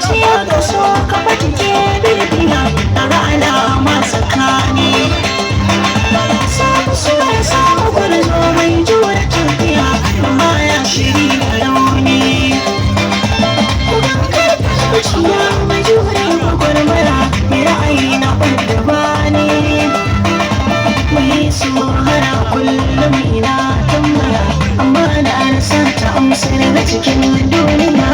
zuciya da so kafa take bibiya daga alama tsakani samu so ya samu gwarzo mai jure tafiya amma ya shiri da rauni zuciya mai jure gwagwarmaya mai ra'ayi na ɓanda bani mai so hana kullum ina tambaya amma da an san ta amsar na cikin duniya.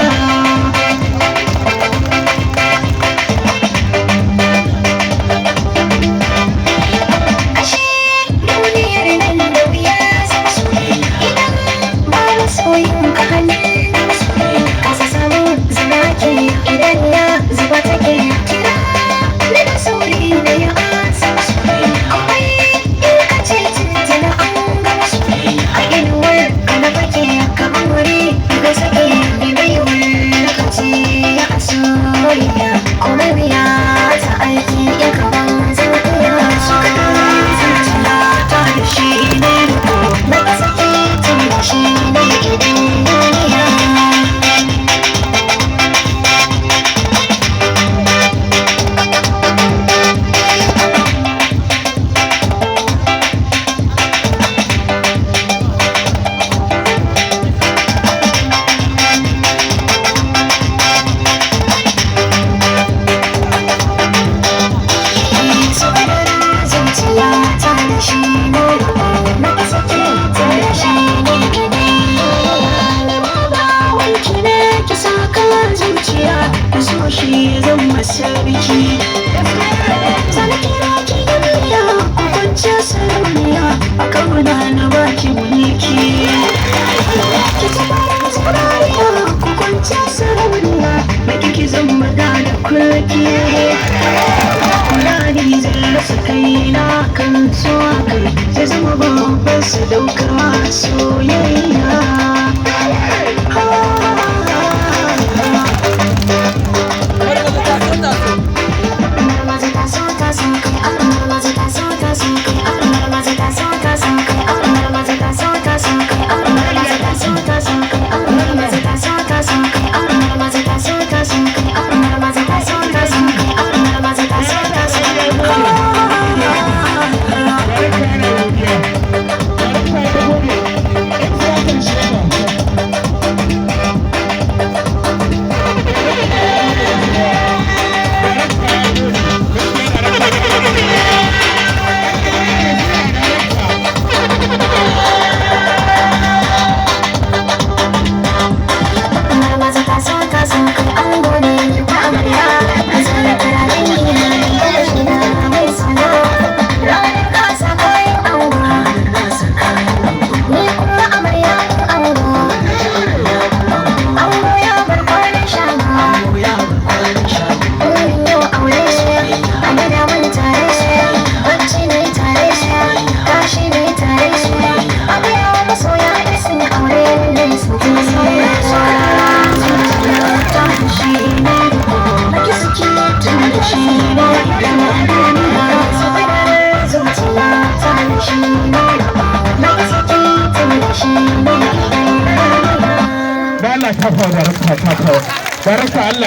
Shi zan masarki zan kira ki da biya ku kwance sarauniya a kauna na baki mulki ki tabara tsirariya ku kwance sarauniya na kiki zan mada da kulki kulani zan rasa kaina kan so kai zai zama babban sadaukar soyayya. Allah ta fa baraka Allah